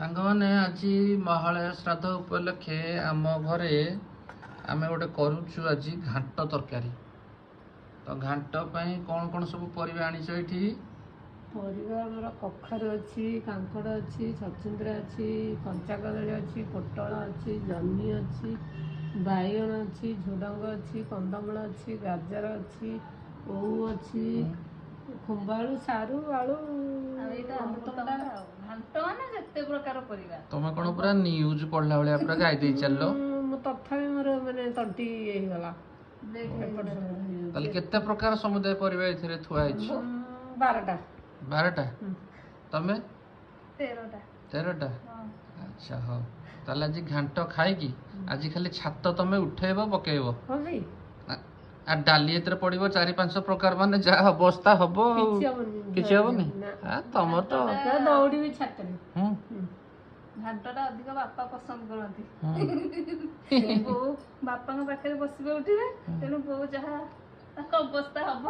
ସାଙ୍ଗମାନେ ଆଜି ମହାଳୟା ଶ୍ରାଦ୍ଧ ଉପଲକ୍ଷେ ଆମ ଘରେ ଆମେ ଗୋଟେ କରୁଛୁ ଆଜି ଘାଣ୍ଟ ତରକାରୀ। ତ ଘାଣ୍ଟ ପାଇଁ କ'ଣ କ'ଣ ସବୁ ପରିବା ଆଣିଛ ଏଠି? ପରିବା ଆମର କଖାରୁ ଅଛି, କାଙ୍କଡ଼ ଅଛି, ଛଚିନ୍ଦ୍ରା ଅଛି, କଞ୍ଚା କଦଳୀ ଅଛି, ପୋଟଳ ଅଛି, ଜହ୍ନି ଅଛି, ବାଇଗଣ ଅଛି, ଝୁଡ଼ଙ୍ଗ ଅଛି, କନ୍ଦମୂଳ ଅଛି, ଗାଜର ଅଛି, ଓଉ ଅଛି, ଖୁମ୍ବାଳୁ, ସାରୁ, ଆଳୁ, ଅମୃତଭଣ୍ଡା। ଘାଣ୍ଟ ମାନେ ଯେତେ ପ୍ରକାର ପରିବା। ତମେ କ'ଣ ପୁରା ନ୍ୟୁଜ୍ ପଢିଲା ଭଳିଆ ପୁରା ଗାଇ ଦେଇ ଚାଲିଲ। ମୁଁ ତଥାପି ମୋର ମାନେ ତଣ୍ଟି ହେଇଗଲା। ତାହେଲେ କେତେ ପ୍ରକାର ସମୁଦାୟ ପରିବା ଏଥିରେ ଥୁଆ ହେଇଛି? 12ଟା। 12ଟା? ତମେ 13ଟା। ଆଚ୍ଛା, ହଉ। ତାହେଲେ ଆଜି ଘାଣ୍ଟ ଖାଇକି ଆଜି ଖାଲି ଛାତ ତମେ ଉଠେଇବ ପକେଇବ। ଆଉ ଡାଲି ଏଥିରେ ପଡିବ 4-5 ପ୍ରକାର, ମାନେ ଯାହା ଅବସ୍ଥା ହବ। କିଛି ହବନି? ତମର ତ ଦୌଡ଼ିବି ଛାତରେ। ଘାଣ୍ଟଟା ଅଧିକ ବାପା ପସନ୍ଦ କରନ୍ତି। ବୋଉ ବାପାଙ୍କ ପାଖରେ ବସିବେ ଉଠିବେ, ତେଣୁ ବୋଉ ଯାହା ତାଙ୍କ ଅବସ୍ଥା ହବ।